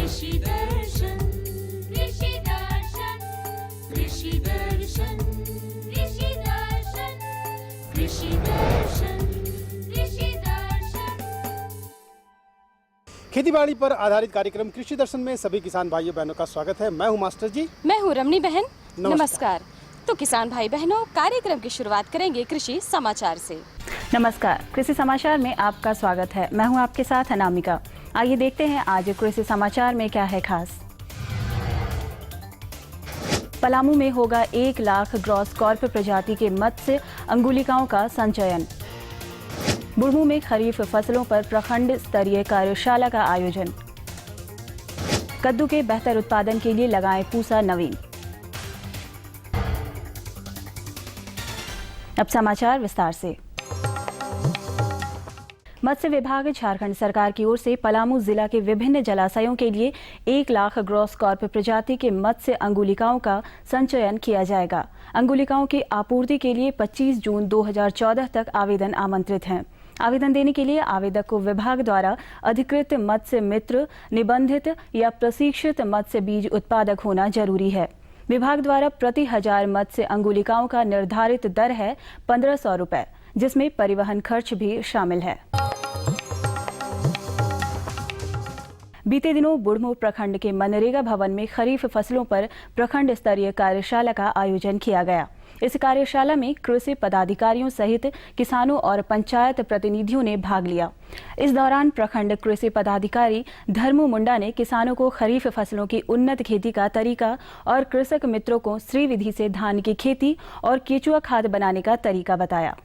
कृषि दर्शन कृषि दर्शन कृषि दर्शन कृषि दर्शन कृषि दर्शन कृषि दर्शन। खेती बाड़ी पर आधारित कार्यक्रम कृषि दर्शन में सभी किसान भाइयों बहनों का स्वागत है। मैं हूं मास्टर जी। मैं हूं रमनी बहन। नमस्कार। तो किसान भाई बहनों, कार्यक्रम की शुरुआत करेंगे कृषि समाचार से। नमस्कार, कृषि समाचार में आपका स्वागत है। मैं हूं आपके साथ अनामिका। आइए देखते हैं आज कृषि समाचार में क्या है खास। पलामू में होगा 1 लाख ग्रॉस कॉर्प प्रजाति के मत्स्य अंगुलिकाओं का संचयन। बुढ़मू में खरीफ फसलों पर प्रखंड स्तरीय कार्यशाला का आयोजन। कद्दू के बेहतर उत्पादन के लिए लगाएं पूसा नवीन। अब समाचार विस्तार से। मत्स्य विभाग झारखंड सरकार की ओर से पलामू जिला के विभिन्न जलाशयों के लिए 1 लाख ग्रॉस कॉर्प प्रजाति के मत्स्य अंगुलिकाओं का संचयन किया जाएगा। अंगुलिकाओं की आपूर्ति के लिए 25 जून 2014 तक आवेदन आमंत्रित हैं। आवेदन देने के लिए आवेदक को विभाग द्वारा अधिकृत मत्स्य मित्र, निबंधित या प्रशिक्षित मत्स्य बीज उत्पादक होना जरूरी है। विभाग द्वारा प्रति 1000 मत्स्य अंगुलिकाओं का निर्धारित दर है 1500 रुपए, जिसमें परिवहन खर्च भी शामिल है। बीते दिनों बुढ़मू प्रखंड के मनरेगा भवन में खरीफ फसलों पर प्रखंड स्तरीय कार्यशाला का आयोजन किया गया। इस कार्यशाला में कृषि पदाधिकारियों सहित किसानों और पंचायत प्रतिनिधियों ने भाग लिया। इस दौरान प्रखंड कृषि पदाधिकारी धर्मू मुंडा ने किसानों को खरीफ फसलों की उन्नत खेती का तरीका और कृषक मित्रों को श्री विधि से धान की खेती और केचुआ खाद बनाने का तरीका बताया।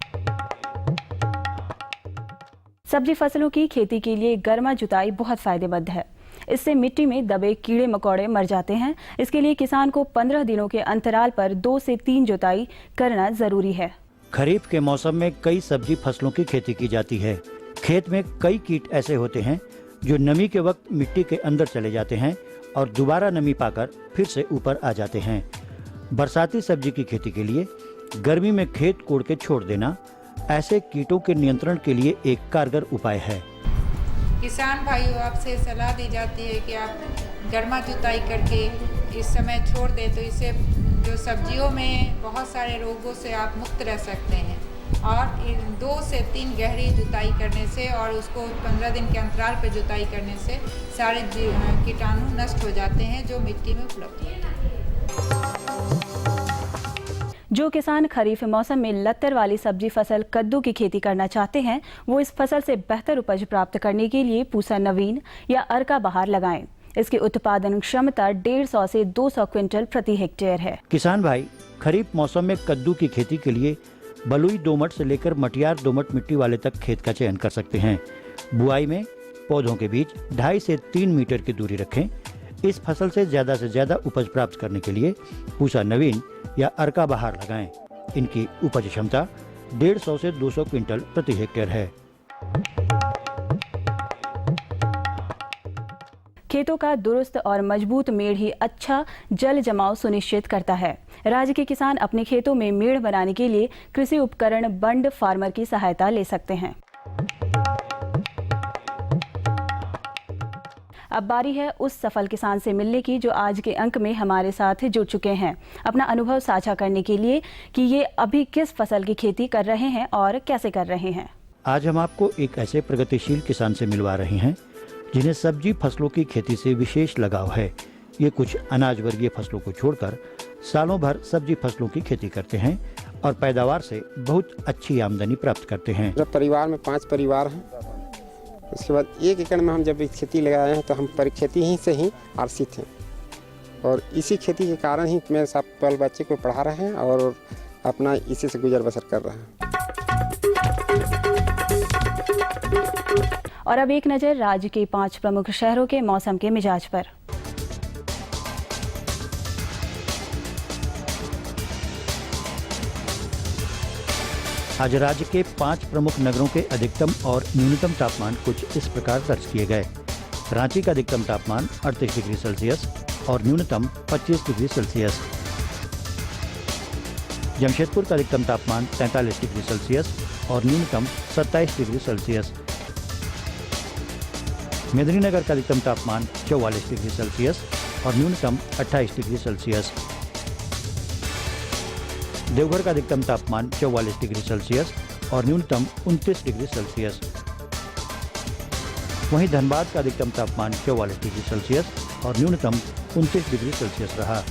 सब्जी फसलों की खेती के लिए गर्मा जुताई बहुत फायदेमंद है। इससे मिट्टी में दबे कीड़े मकोड़े मर जाते हैं। इसके लिए किसान को 15 दिनों के अंतराल पर 2 से 3 जुताई करना जरूरी है। खरीफ के मौसम में कई सब्जी फसलों की खेती की जाती है। खेत में कई कीट ऐसे होते हैं जो नमी के वक्त मिट्टी के अंदर चले जाते हैं और दोबारा नमी पाकर फिर से ऊपर आ जाते हैं। बरसाती सब्जी की खेती के लिए गर्मी में खेत कोड़ के छोड़ देना ऐसे कीटों के नियंत्रण के लिए एक कारगर उपाय है। किसान भाइयों, आपसे सलाह दी जाती है कि आप गर्मा जुताई करके इस समय छोड़ दें, तो इससे जो सब्जियों में बहुत सारे रोगों से आप मुक्त रह सकते हैं। और 2 से 3 गहरी जुताई करने से और उसको 15 दिन के अंतराल पर जुताई करने से सारे कीटाणु नष्ट हो जाते हैं जो मिट्टी में उपलब्ध होते हैं। जो किसान खरीफ मौसम में लत्तर वाली सब्जी फसल कद्दू की खेती करना चाहते हैं, वो इस फसल से बेहतर उपज प्राप्त करने के लिए पूसा नवीन या अर्का बहार लगाएं। इसकी उत्पादन क्षमता 150 से 200 क्विंटल प्रति हेक्टेयर है। किसान भाई खरीफ मौसम में कद्दू की खेती के लिए बलुई दोमट से लेकर मटियार दोमट मिट्टी वाले तक खेत का चयन कर सकते हैं। बुआई में पौधों के बीच 2.5 से 3 मीटर की दूरी रखें। इस फसल से ज्यादा उपज प्राप्त करने के लिए पूसा नवीन या अर्का बहार लगाएं। इनकी उपज क्षमता 150 से 200 क्विंटल प्रति हेक्टेयर है। खेतों का दुरुस्त और मजबूत मेड़ ही अच्छा जल जमाव सुनिश्चित करता है। राज्य के किसान अपने खेतों में मेड़ बनाने के लिए कृषि उपकरण बंड फार्मर की सहायता ले सकते हैं। अब बारी है उस सफल किसान से मिलने की जो आज के अंक में हमारे साथ जुड़ चुके हैं, अपना अनुभव साझा करने के लिए कि ये अभी किस फसल की खेती कर रहे हैं और कैसे कर रहे हैं। आज हम आपको एक ऐसे प्रगतिशील किसान से मिलवा रहे हैं जिन्हें सब्जी फसलों की खेती से विशेष लगाव है। ये कुछ अनाज वर्गीय फसलों को छोड़कर सालों भर सब्जी फसलों की खेती करते हैं और पैदावार से बहुत अच्छी आमदनी प्राप्त करते हैं। जब परिवार में 5 परिवार हैं, उसके बाद 1 एकड़ में हम जब खेती लगाए हैं तो हम खेती ही से ही आर्थिक हैं और इसी खेती के कारण ही मेरे साथ बाल बच्चे को पढ़ा रहे हैं और अपना इसी से गुजर बसर कर रहे हैं। और अब एक नज़र राज्य के 5 प्रमुख शहरों के मौसम के मिजाज पर। आज राज्य के 5 प्रमुख नगरों के अधिकतम और न्यूनतम तापमान कुछ इस प्रकार दर्ज किए गए। रांची का अधिकतम तापमान 38 डिग्री सेल्सियस और न्यूनतम 25 डिग्री सेल्सियस। जमशेदपुर का अधिकतम तापमान 43 डिग्री सेल्सियस और न्यूनतम 27 डिग्री सेल्सियस। मेदिनीनगर का अधिकतम तापमान 44 डिग्री सेल्सियस और न्यूनतम 28 डिग्री सेल्सियस। देवघर का अधिकतम तापमान 44 डिग्री सेल्सियस और न्यूनतम 29 डिग्री सेल्सियस। वहीं धनबाद का अधिकतम तापमान 44 डिग्री सेल्सियस और न्यूनतम 29 डिग्री सेल्सियस रहा।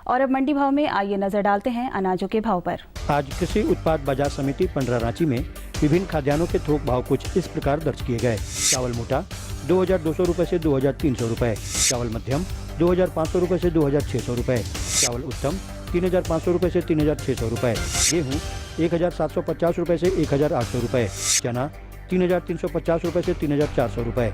और अब मंडी भाव में आइए नजर डालते हैं अनाजों के भाव पर। आज कृषि उत्पाद बाजार समिति पंडरा रांची में विभिन्न खाद्यान्नों के थोक भाव कुछ इस प्रकार दर्ज किए गए। चावल मोटा 2200 रुपए से 2300 रुपए, चावल मध्यम 2500 रुपए से 2600 रुपए, चावल उत्तम 3500 रुपए से 3600 रुपए, गेहूँ 1750 रुपए से 1800 रुपए, चना 3350 रुपए से 3400 रुपए,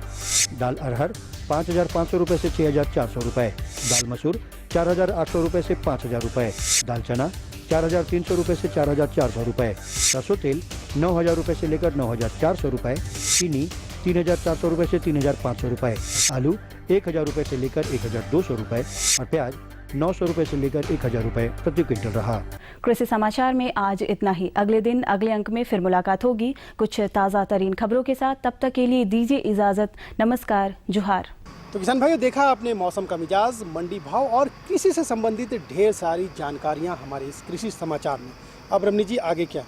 दाल अरहर 5500 रुपए से 6400 रुपए, दाल मसूर 4800 रुपए से 5000 रुपए, दाल चना 4300 रुपए से 4400 रुपए, सरसों तेल 9000 रुपए से लेकर 9400 रुपए, चीनी 3400 रुपए से 3500 रुपए, आलू 1000 रुपए से लेकर 1200 रुपए और प्याज 900 रुपए से लेकर 1000 रुपए प्रति क्विंटल रहा। कृषि समाचार में आज इतना ही। अगले दिन अगले अंक में फिर मुलाकात होगी कुछ ताज़ा तरीन खबरों के साथ। तब तक के लिए दीजिए इजाज़त। नमस्कार, जुहार। तो किसान भाइयों, देखा आपने मौसम का मिजाज, मंडी भाव और कृषि से संबंधित ढेर सारी जानकारियां हमारे इस कृषि समाचार में। अब रमनी जी, आगे क्या?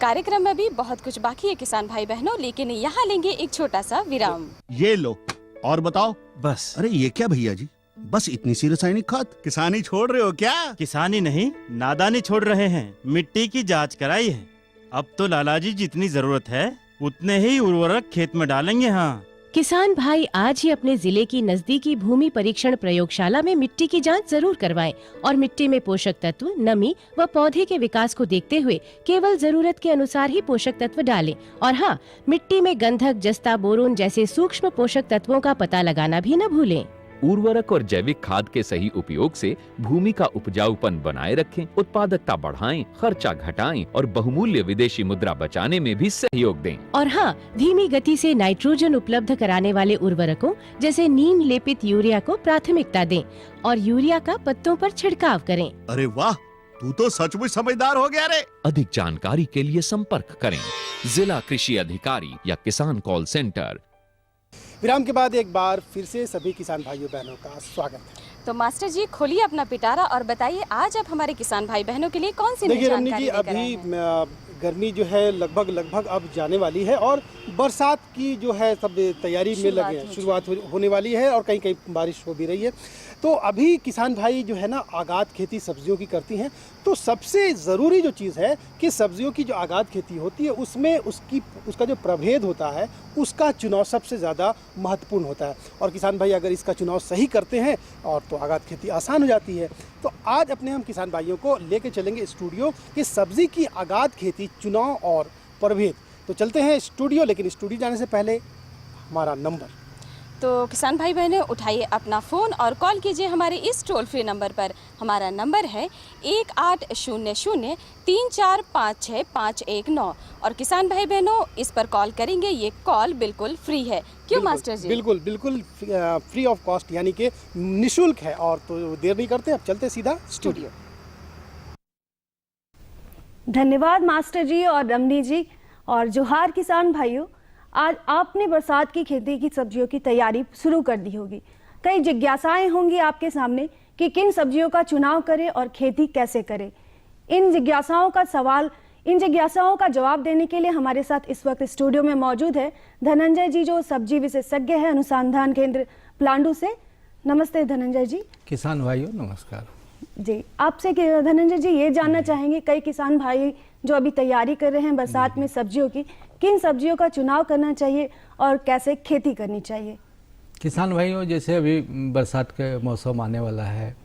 कार्यक्रम में भी बहुत कुछ बाकी है किसान भाई बहनों, लेकिन यहाँ लेंगे एक छोटा सा विराम। ये लो और बताओ। बस। अरे ये क्या भैया जी, बस इतनी सी रासायनिक खाद? किसानी छोड़ रहे हो क्या? किसानी नहीं, नादानी छोड़ रहे हैं। मिट्टी की जांच कराई है। अब तो लाला जी जितनी जरूरत है उतने ही उर्वरक खेत में डालेंगे। हाँ, किसान भाई आज ही अपने जिले की नजदीकी भूमि परीक्षण प्रयोगशाला में मिट्टी की जांच जरूर करवाएं और मिट्टी में पोषक तत्व, नमी व पौधे के विकास को देखते हुए केवल जरूरत के अनुसार ही पोषक तत्व डालें। और हाँ, मिट्टी में गंधक, जस्ता, बोरोन जैसे सूक्ष्म पोषक तत्वों का पता लगाना भी न भूलें। उर्वरक और जैविक खाद के सही उपयोग से भूमि का उपजाऊपन बनाए रखें, उत्पादकता बढ़ाएं, खर्चा घटाएं और बहुमूल्य विदेशी मुद्रा बचाने में भी सहयोग दें। और हाँ, धीमी गति से नाइट्रोजन उपलब्ध कराने वाले उर्वरकों जैसे नीम लेपित यूरिया को प्राथमिकता दें और यूरिया का पत्तों पर छिड़काव करें। अरे वाह, तू तो सचमुच समझदार हो गया रे। अधिक जानकारी के लिए संपर्क करें जिला कृषि अधिकारी या किसान कॉल सेंटर। विराम के बाद एक बार फिर से सभी किसान भाइयों बहनों का स्वागत है। तो मास्टर जी, खोलिए अपना पिटारा और बताइए आज आप हमारे किसान भाई बहनों के लिए कौन सी नई देखिए रमनी जानकारी जी, लेकर आए अभी हैं? गर्मी जो है लगभग अब जाने वाली है और बरसात की जो है सब तैयारी में लगे हैं। शुरुआत होने वाली है और कहीं कहीं बारिश हो भी रही है। तो अभी किसान भाई जो है ना आगाद खेती सब्जियों की करती हैं। तो सबसे ज़रूरी जो चीज़ है कि सब्जियों की जो आगाद खेती होती है उसमें उसका जो प्रभेद होता है उसका चुनाव सबसे ज़्यादा महत्वपूर्ण होता है। और किसान भाई अगर इसका चुनाव सही करते हैं और तो आगाद खेती आसान हो जाती है। तो आज अपने हम किसान भाइयों को लेके चलेंगे स्टूडियो कि सब्जी की आगाद खेती, चुनाव और प्रभेद। तो चलते हैं स्टूडियो, लेकिन स्टूडियो जाने से पहले हमारा नंबर। तो किसान भाई बहनों, उठाइए अपना फ़ोन और कॉल कीजिए हमारे इस टोल फ्री नंबर पर। हमारा नंबर है 1800 3456519। और किसान भाई बहनों, इस पर कॉल करेंगे, ये कॉल बिल्कुल फ्री है। क्यों मास्टर जी? बिल्कुल फ्री ऑफ कॉस्ट, यानी कि निःशुल्क है। और तो देर नहीं करते, अब चलते सीधा स्टूडियो। धन्यवाद मास्टर जी और रमनी जी। और जोहार किसान भाइयों, आज आपने बरसात की खेती की सब्जियों की तैयारी शुरू कर दी होगी। कई जिज्ञासाएं होंगी आपके सामने कि किन सब्जियों का चुनाव करें और खेती कैसे करें। इन जिज्ञासाओं का जवाब देने के लिए हमारे साथ इस वक्त स्टूडियो में मौजूद है धनंजय जी, जो सब्जी विशेषज्ञ है अनुसंधान केंद्र प्लांडू से। नमस्ते धनंजय जी। किसान भाइयों नमस्कार जी। आपसे धनंजय जी ये जानना चाहेंगे, कई किसान भाई जो अभी तैयारी कर रहे हैं बरसात में सब्जियों की, किन सब्जियों का चुनाव करना चाहिए और कैसे खेती करनी चाहिए? किसान भाइयों, जैसे अभी बरसात के मौसम आने वाला है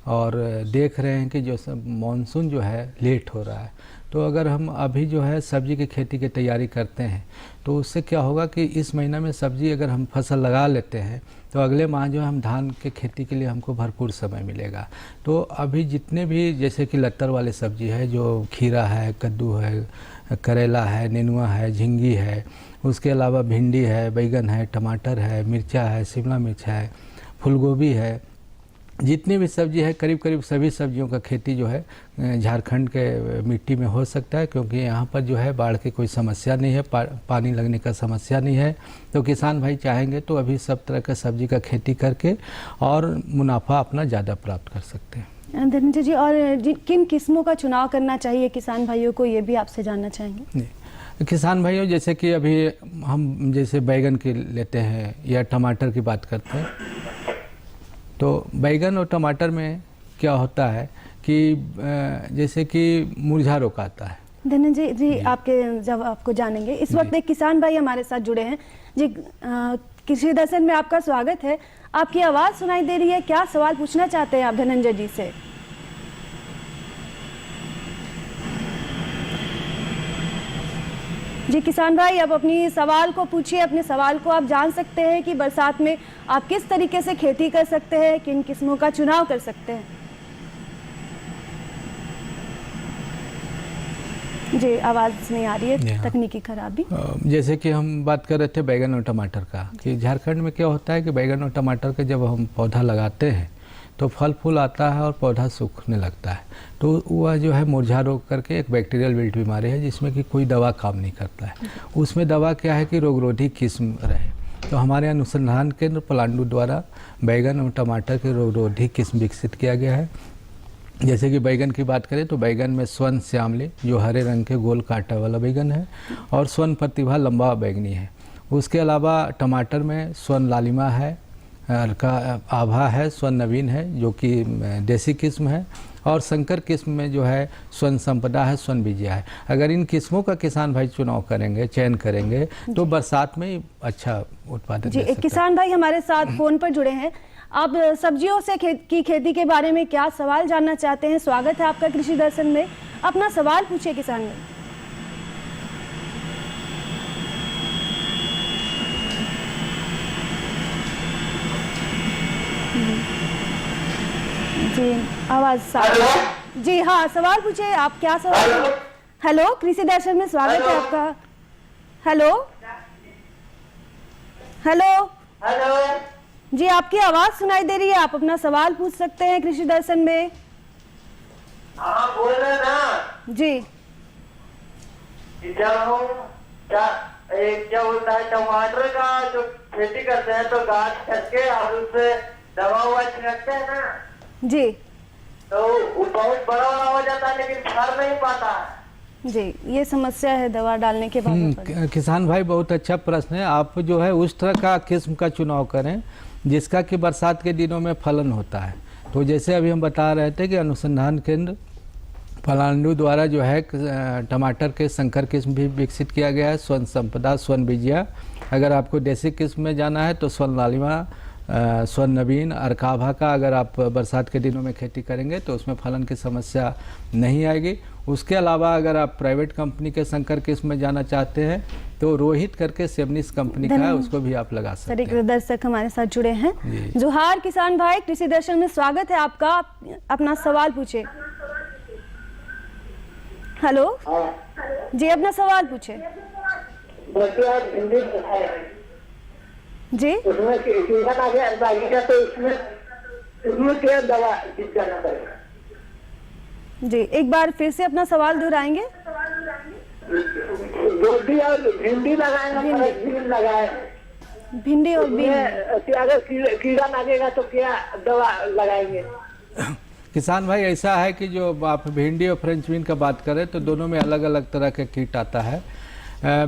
और देख रहे हैं कि जो सब मानसून जो है लेट हो रहा है, तो अगर हम अभी जो है सब्जी की खेती की तैयारी करते हैं तो उससे क्या होगा कि इस महीना में सब्जी अगर हम फसल लगा लेते हैं तो अगले माह जो है हम धान के खेती के लिए हमको भरपूर समय मिलेगा। तो अभी जितने भी जैसे कि लत्तर वाले सब्जी है, जो खीरा है, कद्दू है, करेला है, नेनुआ है, झिंगी है, उसके अलावा भिंडी है, बैगन है, टमाटर है, मिर्चा है, शिमला मिर्च है, फूलगोभी है, जितनी भी सब्जी है करीब करीब सभी सब्जियों का खेती जो है झारखंड के मिट्टी में हो सकता है, क्योंकि यहाँ पर जो है बाढ़ की कोई समस्या नहीं है, पानी लगने का समस्या नहीं है। तो किसान भाई चाहेंगे तो अभी सब तरह का सब्जी का खेती करके और मुनाफा अपना ज़्यादा प्राप्त कर सकते हैं। धनंजय जी, और किन किस्मों का चुनाव करना चाहिए किसान भाइयों को, ये भी आपसे जानना चाहेंगे। किसान भाइयों, जैसे कि अभी हम जैसे बैगन की लेते हैं या टमाटर की बात करते हैं, तो बैगन और टमाटर में क्या होता है कि जैसे कि मुरझा रोग आता है। धनंजय जी आपके जवाब को जानेंगे। इस वक्त एक किसान भाई हमारे साथ जुड़े हैं जी। कृषि दर्शन में आपका स्वागत है। आपकी आवाज़ सुनाई दे रही है, क्या सवाल पूछना चाहते हैं आप धनंजय जी से? जी किसान भाई, आप अपनी सवाल को पूछिए। अपने सवाल को आप जान सकते हैं कि बरसात में आप किस तरीके से खेती कर सकते हैं, किन किस्मों का चुनाव कर सकते हैं। जी आवाज़ नहीं आ रही है, तकनीकी खराबी। जैसे कि हम बात कर रहे थे बैगन और टमाटर का, कि झारखंड में क्या होता है कि बैगन और टमाटर का जब हम पौधा लगाते हैं तो फल फूल आता है और पौधा सूखने लगता है, तो वह जो है मुरझा रोग करके एक बैक्टीरियल विल्ट बीमारी है जिसमें कि कोई दवा काम नहीं करता है। उसमें दवा क्या है कि रोगरोधी किस्म रहे। तो हमारे अनुसंधान केंद्र पलांडू द्वारा बैगन और टमाटर के रोगरोधी किस्म विकसित किया गया है। जैसे कि बैगन की बात करें तो बैगन में स्वर्ण श्यामली जो हरे रंग के गोल कांटा वाला बैगन है, और स्वर्ण प्रतिभा लंबा बैगनी है। उसके अलावा टमाटर में स्वर्ण लालिमा है, का आभा है, स्वर्ण नवीन है जो कि देसी किस्म है, और संकर किस्म में जो है स्वर्ण संपदा है, स्वर्ण विजया है। अगर इन किस्मों का किसान भाई चुनाव करेंगे, चयन करेंगे, तो बरसात में अच्छा उत्पादन जी। एक किसान भाई हमारे साथ फोन पर जुड़े हैं। आप सब्जियों से की खेती के बारे में क्या सवाल जानना चाहते हैं? स्वागत है आपका कृषि दर्शन में। अपना सवाल पूछिए किसान भाई। जी आवाज साफ। जी हाँ, सवाल पूछिए आप। क्या सवाल? हेलो, कृषि दर्शन में स्वागत है आपका। हेलो हेलो हेलो जी, आपकी आवाज सुनाई दे रही है, आप अपना सवाल पूछ सकते हैं कृषि दर्शन में। हाँ बोल रहे ना जी। क्या बोलता है, टमाटर का जो खेती करते हैं तो गाछ करके और उससे दवा हुआ छिड़कते हैं ना जी, तो वो बहुत बड़ा हो जाता है लेकिन फल नहीं पाता है। जी, ये समस्या है दवा डालने के बाद। किसान भाई बहुत अच्छा प्रश्न है। आप जो है उस तरह का किस्म का चुनाव करें जिसका कि बरसात के दिनों में फलन होता है। तो जैसे अभी हम बता रहे थे कि अनुसंधान केंद्र पलांडू द्वारा जो है टमाटर के संकर किस्म भी विकसित किया गया है, स्वर्ण संपदा, स्वर्ण विजया। अगर आपको देसी किस्म में जाना है तो स्वर्ण लालिमा, स्वर्ण नवीन, अर्काभा का अगर आप बरसात के दिनों में खेती करेंगे तो उसमें फलन की समस्या नहीं आएगी। उसके अलावा अगर आप प्राइवेट कंपनी के संकर किस्म में जाना चाहते हैं तो रोहित करके सेवनिस कंपनी का है, उसको भी आप लगा सकते हैं। दर्शक हमारे साथ जुड़े हैं। जोहार किसान भाई, कृषि दर्शन में स्वागत है आपका। अपना सवाल पूछे। हेलो जी, अपना सवाल पूछे जी। उसमें कीड़ा आ गया बागीचा, तो उसमें क्या दवा करना पड़ेगा? जी, एक बार फिर से अपना सवाल दोहराएंगे। गोभी और भिंडी लगाएंगे, भिंडी और अगर कीड़ा लगेगा तो क्या दवा लगाएंगे? किसान भाई ऐसा है कि जो आप भिंडी और फ्रेंच बीन का बात करें तो दोनों में अलग अलग तरह के कीट आता है।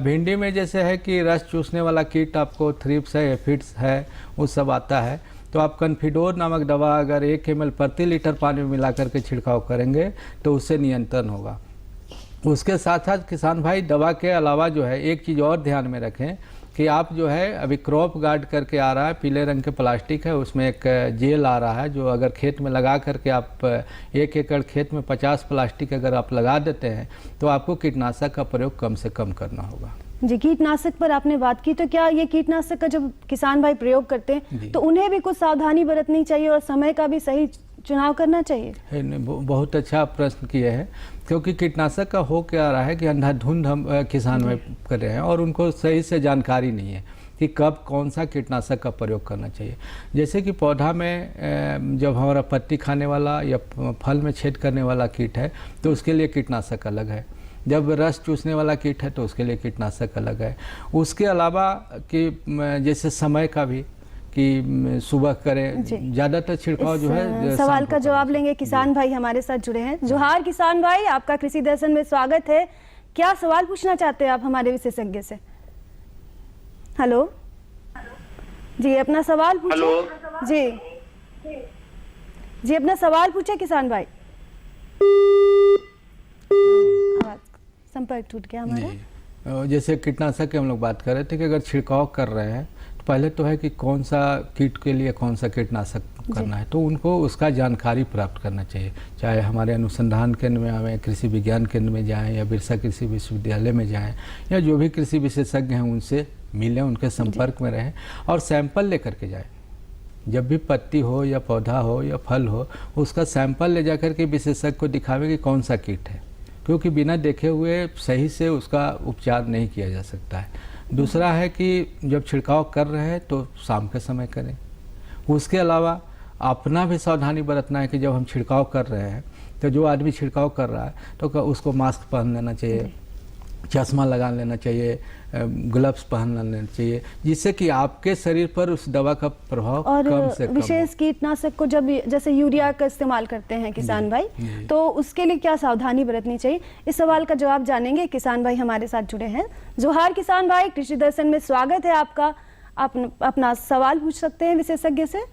भिंडी में जैसे है कि रस चूसने वाला कीट आपको थ्रिप्स है, एफिड्स है, वो सब आता है। तो आप कन्फिडोर नामक दवा अगर 1 ml प्रति लीटर पानी में मिला करके छिड़काव करेंगे तो उससे नियंत्रण होगा। उसके साथ साथ किसान भाई दवा के अलावा जो है एक चीज़ और ध्यान में रखें कि आप जो है अभी क्रॉप गार्ड करके आ रहा है, पीले रंग के प्लास्टिक है, उसमें एक जेल आ रहा है जो अगर खेत में लगा करके आप 1 एकड़ खेत में 50 प्लास्टिक अगर आप लगा देते हैं तो आपको कीटनाशक का प्रयोग कम से कम करना होगा। जी, कीटनाशक पर आपने बात की, तो क्या ये कीटनाशक का जब किसान भाई प्रयोग करते हैं तो उन्हें भी कुछ सावधानी बरतनी चाहिए और समय का भी सही चुनाव करना चाहिए? बहुत अच्छा प्रश्न किए हैं, क्योंकि कीटनाशक का हो क्या रहा है कि अंधाधुंध हम किसान में कर रहे हैं और उनको सही से जानकारी नहीं है। कि कब कौन सा कीटनाशक का प्रयोग करना चाहिए। जैसे कि पौधा में जब हमारा पत्ती खाने वाला या फल में छेद करने वाला कीट है तो उसके लिए कीटनाशक अलग है। जब रस चूसने वाला कीट है तो उसके लिए कीटनाशक अलग है। उसके अलावा कि जैसे समय का भी कि सुबह करें, ज़्यादातर छिड़काव जो है। सवाल का जवाब लेंगे, किसान भाई हमारे साथ जुड़े हैं। जोहार किसान भाई, आपका कृषि दर्शन में स्वागत है। क्या सवाल पूछना चाहते हैं आप हमारे विशेषज्ञ से? हेलो जी, अपना सवाल पूछे। जी अपना सवाल पूछे किसान भाई। संपर्क टूट गया हमारा। जैसे कीटनाशक की हम लोग बात कर रहे थे कि अगर छिड़काव कर रहे हैं तो पहले तो है कि कौन सा कीट के लिए कौन सा कीटनाशक करना है, तो उनको उसका जानकारी प्राप्त करना चाहिए। चाहे हमारे अनुसंधान केंद्र में आवें, कृषि विज्ञान केंद्र में जाएं या बिरसा कृषि विश्वविद्यालय में जाएं या जो भी कृषि विशेषज्ञ हैं उनसे मिलें, उनके संपर्क में रहें और सैंपल लेकर के जाएं। जब भी पत्ती हो या पौधा हो या फल हो, उसका सैंपल ले जाकर के विशेषज्ञ को दिखावें कि कौन सा कीट है, क्योंकि बिना देखे हुए सही से उसका उपचार नहीं किया जा सकता है। दूसरा है कि जब छिड़काव कर रहे हैं तो शाम के समय करें। उसके अलावा अपना भी सावधानी बरतना है कि जब हम छिड़काव कर रहे हैं तो जो आदमी छिड़काव कर रहा है तो उसको मास्क पहन लेना चाहिए, चश्मा लगा लेना चाहिए, ग्लव्स पहन लेना चाहिए, जिससे कि आपके शरीर पर उस दवा का प्रभाव कम से कम। विशेष कीटनाशक को जब जैसे यूरिया का इस्तेमाल करते हैं किसान भाई, तो उसके लिए क्या सावधानी बरतनी चाहिए? इस सवाल का जवाब जानेंगे। किसान भाई हमारे साथ जुड़े हैं। जोहार किसान भाई, कृषि दर्शन में स्वागत है आपका। आप अपना सवाल पूछ सकते हैं विशेषज्ञ से।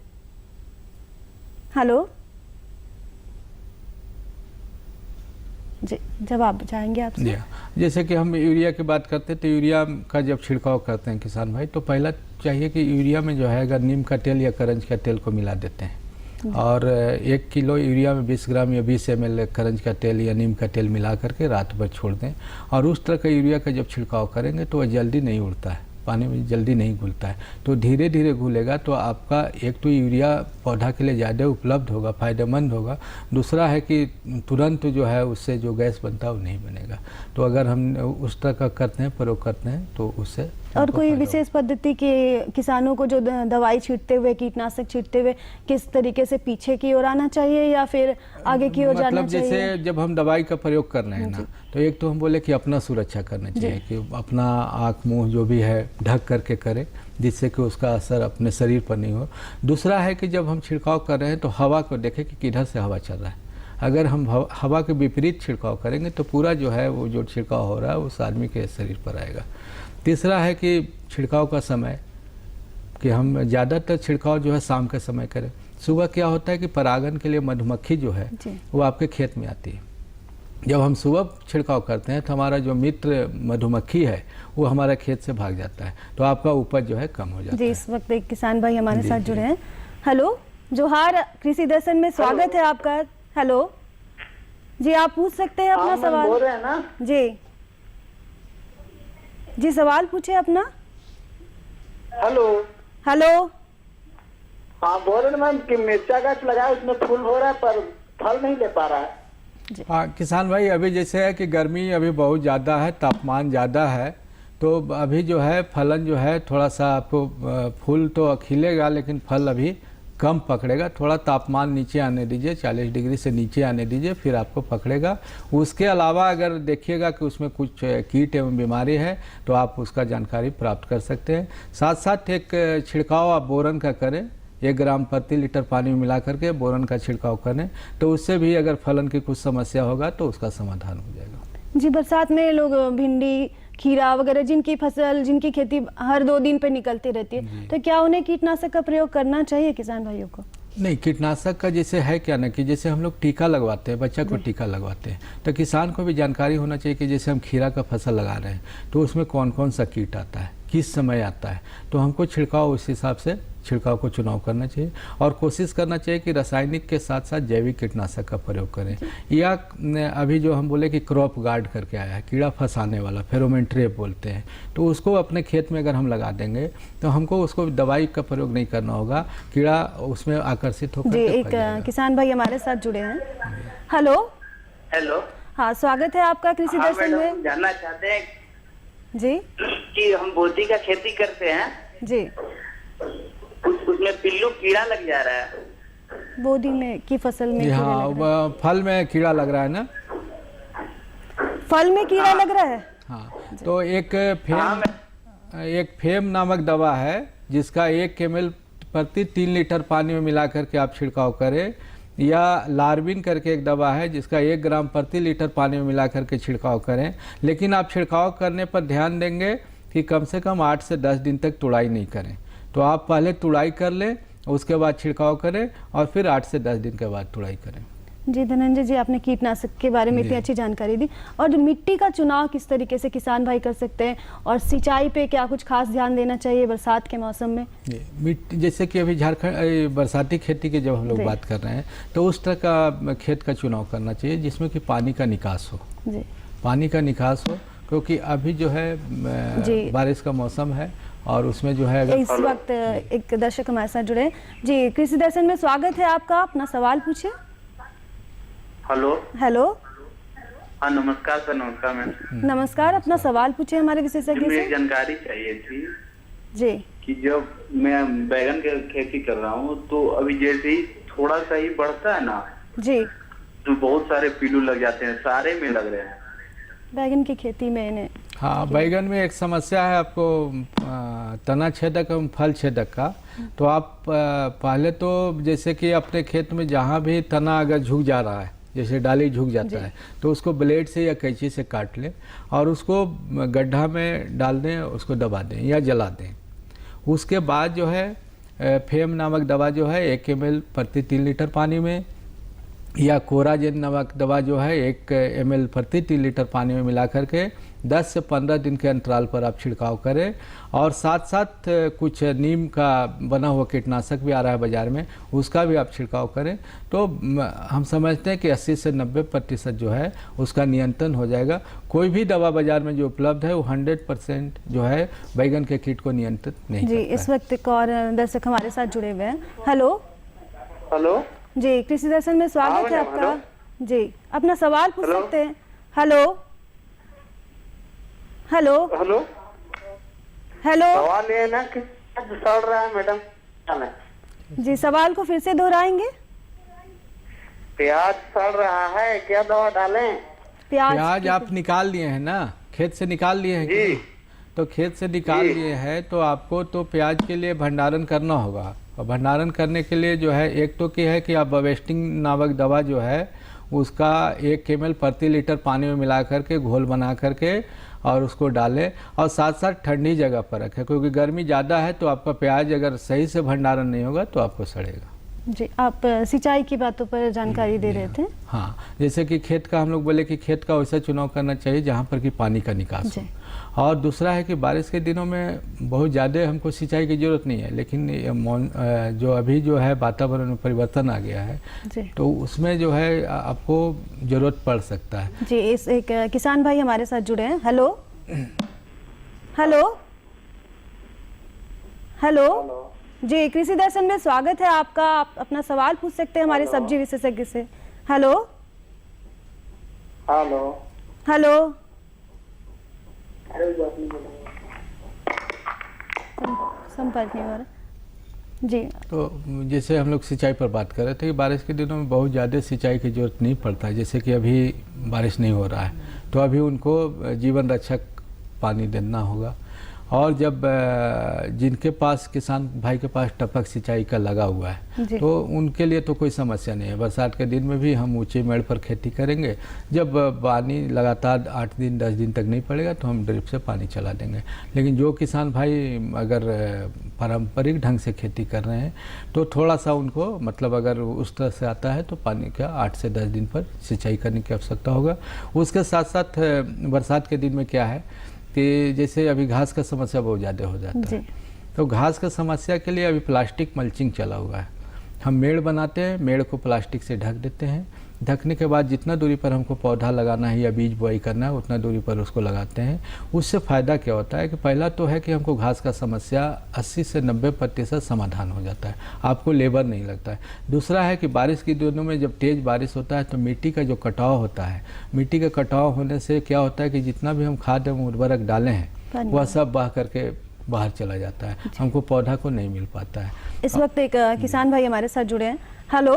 हेलो जी, जवाब चाहेंगे आपसे। जैसे कि हम यूरिया की बात करते हैं तो यूरिया का जब छिड़काव करते हैं किसान भाई, तो पहला चाहिए कि यूरिया में जो है अगर नीम का तेल या करंज का तेल को मिला देते हैं और 1 किलो यूरिया में 20 ग्राम या 20 ml करंज का तेल या नीम का तेल मिला करके रात भर छोड़ दें और उस तरह का यूरिया का जब छिड़काव करेंगे तो वह जल्दी नहीं उड़ता है, पानी में जल्दी नहीं घुलता है, तो धीरे धीरे घुलेगा। तो आपका एक तो यूरिया पौधा के लिए ज़्यादा उपलब्ध होगा, फ़ायदेमंद होगा। दूसरा है कि तुरंत जो है उससे जो गैस बनता है वो नहीं बनेगा। तो अगर हम उस तरह का करते हैं, प्रयोग करते हैं तो उससे। और कोई विशेष पद्धति के किसानों को जो दवाई छींटते हुए, कीटनाशक छींटते हुए किस तरीके से पीछे की ओर आना चाहिए या फिर आगे की ओर जाना चाहिए? जैसे जब हम दवाई का प्रयोग कर रहे हैं ना, तो एक तो हम बोले कि अपना सुरक्षा करना चाहिए कि अपना आँख मुंह जो भी है ढक करके करें, जिससे कि उसका असर अपने शरीर पर नहीं हो। दूसरा है कि जब हम छिड़काव कर रहे हैं तो हवा को देखें कि किधर से हवा चल रहा है। अगर हम हवा के विपरीत छिड़काव करेंगे तो पूरा जो है वो जो छिड़काव हो रहा है उस आदमी के शरीर पर आएगा। तीसरा है कि छिड़काव का समय, कि हम ज़्यादातर छिड़काव जो है शाम के समय करें। सुबह क्या होता है कि परागन के लिए मधुमक्खी जो है वो आपके खेत में आती है। जब हम सुबह छिड़काव करते हैं तो हमारा जो मित्र मधुमक्खी है वो हमारे खेत से भाग जाता है, तो आपका उपज जो है कम हो जाता है। इस वक्त एक किसान भाई हमारे साथ जुड़े हैं। हेलो, जोहार कृषि दर्शन में स्वागत है आपका। हेलो जी, आप पूछ सकते हैं अपना सवाल। बोल रहे हैं ना? जी सवाल पूछे अपना। हेलो हेलो, हाँ बोल रहे मैम कि मिर्चा गाछ लगाया, उसमें फूल हो रहा है पर फल नहीं ले पा रहा है। हाँ किसान भाई, अभी जैसे है कि गर्मी अभी बहुत ज़्यादा है, तापमान ज़्यादा है, तो अभी जो है फलन जो है थोड़ा सा आपको फूल तो खिलेगा लेकिन फल अभी कम पकड़ेगा। थोड़ा तापमान नीचे आने दीजिए, 40 डिग्री से नीचे आने दीजिए, फिर आपको पकड़ेगा। उसके अलावा अगर देखिएगा कि उसमें कुछ कीट एवं बीमारी है तो आप उसका जानकारी प्राप्त कर सकते हैं। साथ साथ एक छिड़काव आप बोरन का करें, 1 ग्राम प्रति लीटर पानी में मिला करके बोरन का छिड़काव करें, तो उससे भी अगर फलन की कुछ समस्या होगा तो उसका समाधान हो जाएगा। जी, बरसात में लोग भिंडी, खीरा वगैरह जिनकी फसल, जिनकी खेती हर 2 दिन पे निकलती रहती है, तो क्या उन्हें कीटनाशक का प्रयोग करना चाहिए किसान भाइयों को? नहीं, कीटनाशक का जैसे है क्या ना कि जैसे हम लोग टीका लगवाते हैं, बच्चा को टीका लगवाते हैं, तो किसान को भी जानकारी होना चाहिए कि जैसे हम खीरा का फसल लगा रहे हैं तो उसमें कौन कौन सा कीट आता है, किस समय आता है, तो हमको छिड़काव उस हिसाब से छिड़काव को चुनाव करना चाहिए और कोशिश करना चाहिए कि रासायनिक के साथ साथ जैविक कीटनाशक का प्रयोग करें। या अभी जो हम बोले कि क्रॉप गार्ड करके आया है, कीड़ा फंसाने वाला, फेरोमोन ट्रैप बोलते हैं, तो उसको अपने खेत में अगर हम लगा देंगे तो हमको उसको दवाई का प्रयोग नहीं करना होगा, कीड़ा उसमें आकर्षित होकर। जी, एक किसान भाई हमारे साथ जुड़े हैं। हेलो हेलो, हाँ स्वागत है आपका कृषि दर्शन में। जानना चाहते हैं जी कि हम बोती का खेती करते हैं जी, उसमें पिल्लू कीड़ा लग जा रहा है। बोदी में की फसल में कीड़ा हाँ, लग रहा है। फल में कीड़ा लग रहा है ना। फल में कीड़ा लग रहा है। हाँ, तो एक फेम नामक दवा है जिसका 1 ml प्रति 3 लीटर पानी में मिला करके आप छिड़काव करें, या लार्बिन करके एक दवा है जिसका 1 ग्राम प्रति लीटर पानी में मिला करके छिड़काव करें। लेकिन आप छिड़काव करने पर ध्यान देंगे कि कम से कम 8 से 10 दिन तक तुड़ाई नहीं करें। तो आप पहले तुड़ाई कर लें, उसके बाद छिड़काव करें और फिर 8 से 10 दिन के बाद तुड़ाई करें। जी धनंजय जी, आपने कीटनाशक के बारे में इतनी अच्छी जानकारी दी। और जो मिट्टी का चुनाव किस तरीके से किसान भाई कर सकते हैं, और सिंचाई पे क्या कुछ खास ध्यान देना चाहिए बरसात के मौसम में? मिट्टी जैसे कि अभी झारखंड बरसाती खेती की जब हम लोग बात कर रहे हैं तो उस तरह का खेत का चुनाव करना चाहिए जिसमें कि पानी का निकास हो। जी, पानी का निकास हो, क्योंकि अभी जो है बारिश का मौसम है और उसमें जो है इस वक्त एक दर्शक हमारे साथ जुड़े हैं। जी, कृषि दर्शन में स्वागत है आपका, अपना सवाल पूछिए। हेलो। हेलो। हाँ नमस्कार सर। नमस्कार मैम। नमस्कार, अपना सवाल पूछे हमारे विशेषज्ञ से। जानकारी चाहिए थी जी कि जब मैं बैगन की खेती कर रहा हूँ तो अभी जैसे ही थोड़ा सा ही बढ़ता है ना जी, तो बहुत सारे पिल्लू लग जाते हैं, सारे में लग रहे हैं बैगन की खेती में इन्हें। हाँ, बैगन में एक समस्या है आपको तना छेदक एवं फल छेदक का। तो आप पहले तो जैसे कि अपने खेत में जहाँ भी तना अगर झुक जा रहा है, जैसे डाली झुक जाता है, तो उसको ब्लेड से या कैंची से काट लें और उसको गड्ढा में डाल दें, उसको दबा दें या जला दें। उसके बाद जो है फेम नामक दवा जो है 1 ml प्रति 3 लीटर पानी में, या कोराजेन नामक दवा जो है 1 ml प्रति 3 लीटर पानी में मिला करके 10 से 15 दिन के अंतराल पर आप छिड़काव करें। और साथ साथ कुछ नीम का बना हुआ कीटनाशक भी आ रहा है बाज़ार में, उसका भी आप छिड़काव करें। तो हम समझते हैं कि 80 से 90% जो है उसका नियंत्रण हो जाएगा। कोई भी दवा बाज़ार में जो उपलब्ध है वो 100% जो है बैगन के कीट को नियंत्रित नहीं जी, करता इस वक्त एक और दर्शक हमारे साथ जुड़े हुए हैं। हेलो। हेलो जी, कृषि दर्शन में स्वागत है आपका। जी, अपना सवाल पूछ सकते हैं। Hello hello hello hello. सवाल ये है ना कि सड़ रहा है मैडम। जी, सवाल को फिर से दोहराएंगे। प्याज सड़ रहा है, क्या दवा डालें? प्याज आप निकाल लिए हैं ना, खेत से निकाल लिए हैं कि? तो खेत से निकाल लिए हैं तो आपको तो प्याज के लिए भंडारण करना होगा। और भंडारण करने के लिए जो है एक तो क्या है कि आप बवेस्टिंग नामक दवा जो है उसका 1 ml प्रति लीटर पानी में मिला करके घोल बना करके और उसको डालें, और साथ साथ ठंडी जगह पर रखें, क्योंकि गर्मी ज़्यादा है तो आपका प्याज अगर सही से भंडारण नहीं होगा तो आपको सड़ेगा। जी, आप सिंचाई की बातों पर जानकारी दे रहे थे। हाँ, जैसे कि खेत का हम लोग बोले कि खेत का वैसा चुनाव करना चाहिए जहाँ पर कि पानी का निकास हो। और दूसरा है कि बारिश के दिनों में बहुत ज़्यादा हमको सिंचाई की ज़रूरत नहीं है, लेकिन जो अभी जो है वातावरण में परिवर्तन आ गया है तो उसमें जो है आपको ज़रूरत पड़ सकता है। जी, इस एक किसान भाई हमारे साथ जुड़े हैं। Hello hello hello. जी, कृषि दर्शन में स्वागत है आपका, आप अपना सवाल पूछ सकते हैं हमारे सब्जी विशेषज्ञ से। Hello hello hello. संपर्क नहीं हो रहा। जी, तो जैसे हम लोग सिंचाई पर बात कर रहे थे कि बारिश के दिनों में बहुत ज़्यादा सिंचाई की जरूरत नहीं पड़ता है। जैसे कि अभी बारिश नहीं हो रहा है तो अभी उनको जीवन रक्षक पानी देना होगा। और जब जिनके पास किसान भाई के पास टपक सिंचाई का लगा हुआ है तो उनके लिए तो कोई समस्या नहीं है। बरसात के दिन में भी हम ऊंचे मेड़ पर खेती करेंगे। जब पानी लगातार 8 दिन 10 दिन तक नहीं पड़ेगा तो हम ड्रिप से पानी चला देंगे। लेकिन जो किसान भाई अगर पारंपरिक ढंग से खेती कर रहे हैं तो थोड़ा सा उनको मतलब अगर उस तरह से आता है तो पानी का 8 से 10 दिन पर सिंचाई करने की आवश्यकता होगा। उसके साथ साथ बरसात के दिन में क्या है कि जैसे अभी घास का समस्या बहुत ज़्यादा हो जाता है, तो घास का समस्या के लिए अभी प्लास्टिक मल्चिंग चला हुआ है। हम मेड़ बनाते हैं, मेड़ को प्लास्टिक से ढक देते हैं। ढकने के बाद जितना दूरी पर हमको पौधा लगाना है या बीज बुआई करना है उतना दूरी पर उसको लगाते हैं। उससे फ़ायदा क्या होता है कि पहला तो है कि हमको घास का समस्या 80 से 90% समाधान हो जाता है, आपको लेबर नहीं लगता है। दूसरा है कि बारिश के दिनों में जब तेज़ बारिश होता है तो मिट्टी का जो कटाव होता है, मिट्टी का कटाव होने से क्या होता है कि जितना भी हम खाद एवं उर्वरक डाले हैं वह सब बह करके बाहर चला जाता है, हमको पौधा को नहीं मिल पाता है। इस वक्त एक किसान भाई हमारे साथ जुड़े हैं। Hello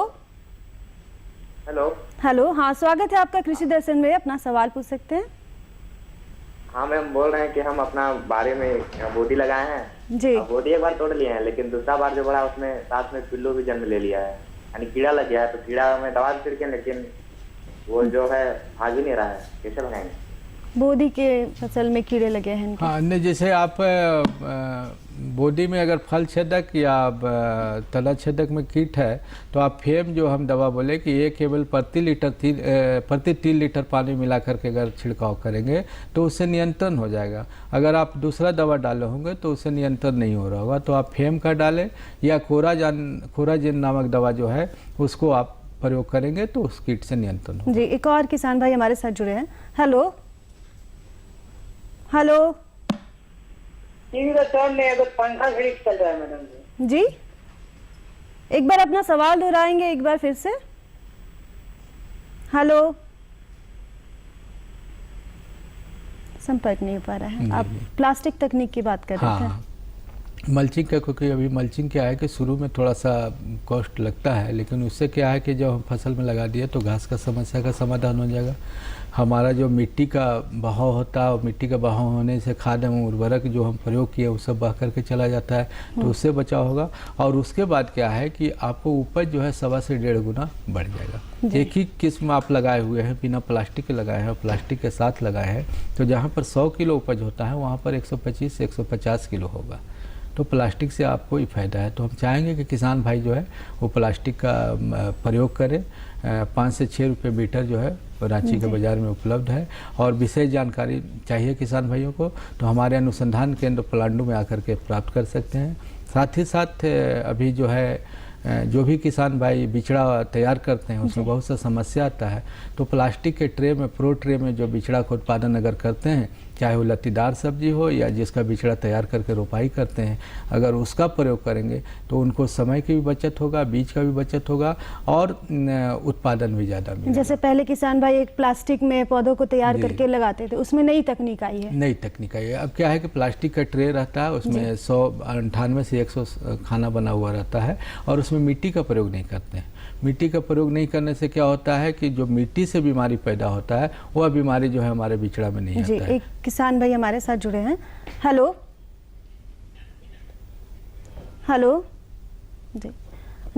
hello. हेलो, हाँ स्वागत है आपका कृषि दर्शन में, अपना सवाल पूछ सकते हैं। हाँ मैम, बोल रहे हैं कि हम अपना बारे में बोटी लगाए हैं जी। बोटी एक बार तोड़ लिए हैं, लेकिन दूसरा बार जो बड़ा उसमें साथ में पिल्लू भी जन्म ले लिया है, यानी कीड़ा लग गया है। तो कीड़ा में दवा भी छिड़के, लेकिन वो जो है भाग ही नहीं रहा है, कैसे भगाएंगे? बोदी के फसल में कीड़े लगे हैं इनके। हाँ, नहीं जैसे आप बोडी में अगर फल छेदक या तना छेदक में कीट है तो आप फेम जो हम दवा बोले कि ये केवल प्रति 3 लीटर पानी मिला करके अगर छिड़काव करेंगे तो उससे नियंत्रण हो जाएगा। अगर आप दूसरा दवा डाले होंगे तो उससे नियंत्रण नहीं हो रहा होगा, तो आप फेम का डालें या कोराजिन नामक दवा जो है उसको आप प्रयोग करेंगे तो उस कीट से नियंत्रण हो। जी, एक और किसान भाई हमारे साथ जुड़े हैं। हेलो हेलो पंखा चल रहा है मैडम जी, एक बार अपना सवाल दोहराएंगे एक बार फिर से। हेलो, संपर्क नहीं हो पा रहा है। आप प्लास्टिक तकनीक की बात कर रहे थे। मल्चिंग का, क्योंकि अभी मल्चिंग क्या है कि शुरू में थोड़ा सा कॉस्ट लगता है, लेकिन उससे क्या है कि जब हम फसल में लगा दिए तो घास का समस्या का समाधान हो जाएगा। हमारा जो मिट्टी का बहाव होता है और मिट्टी का बहाव होने से खाद एवं उर्वरक जो हम प्रयोग किए वो सब बह करके चला जाता है, तो उससे बचाव होगा। और उसके बाद क्या है कि आपको उपज जो है 1.25 से 1.5 गुना बढ़ जाएगा। एक ही किस्म आप लगाए हुए हैं, बिना प्लास्टिक के लगाए हैं और प्लास्टिक के साथ लगाए हैं, तो जहाँ पर 100 किलो उपज होता है वहाँ पर 125 से 150 किलो होगा। तो प्लास्टिक से आपको ही फायदा है। तो हम चाहेंगे कि किसान भाई जो है वो प्लास्टिक का प्रयोग करें। 5 से 6 रुपये मीटर जो है रांची के बाज़ार में उपलब्ध है। और विशेष जानकारी चाहिए किसान भाइयों को तो हमारे अनुसंधान केंद्र पलांडू में आकर के प्राप्त कर सकते हैं। साथ ही साथ अभी जो है जो भी किसान भाई बिचड़ा तैयार करते हैं उसमें बहुत सा समस्या आता है, तो प्लास्टिक के ट्रे में, प्रो ट्रे में जो बिचड़ा का उत्पादन अगर करते हैं, चाहे वो लत्तीदार सब्जी हो या जिसका बिचड़ा तैयार करके रोपाई करते हैं, अगर उसका प्रयोग करेंगे तो उनको समय की भी बचत होगा, बीज का भी बचत होगा और उत्पादन भी ज़्यादा मिलेगा। जैसे पहले किसान भाई एक प्लास्टिक में पौधों को तैयार करके लगाते थे, उसमें नई तकनीक आई है। नई तकनीक आई है। अब क्या है कि प्लास्टिक का ट्रे रहता है, उसमें 198 से 100 खाना बना हुआ रहता है और उसमें मिट्टी का प्रयोग नहीं करते हैं। मिट्टी का प्रयोग नहीं करने से क्या होता है कि जो मिट्टी से बीमारी पैदा होता है वह बीमारी जो है हमारे बिचड़ा में नहीं आता है। एक किसान भाई हमारे साथ जुड़े हैं। हेलो हेलो जी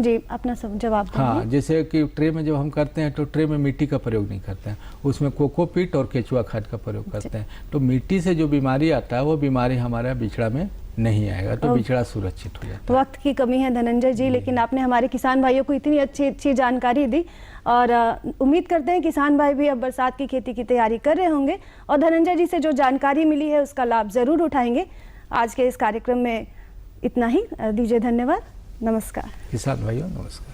जी, अपना सब जवाब देंगे। हाँ, जैसे कि ट्रे में जब हम करते हैं तो ट्रे में मिट्टी का प्रयोग नहीं करते हैं, उसमें कोकोपीट और केचुआ खाद का प्रयोग करते हैं। तो मिट्टी से जो बीमारी आता है वो बीमारी हमारे बिचड़ा में नहीं आएगा, तो बिचड़ा सुरक्षित हो जाता है। वक्त की कमी है धनंजय जी, लेकिन आपने हमारे किसान भाइयों को इतनी अच्छी जानकारी दी और उम्मीद करते हैं किसान भाई भी अब बरसात की खेती की तैयारी कर रहे होंगे और धनंजय जी से जो जानकारी मिली है उसका लाभ जरूर उठाएंगे। आज के इस कार्यक्रम में इतना ही, दीजिए धन्यवाद, नमस्कार। किसान भाइयों नमस्कार।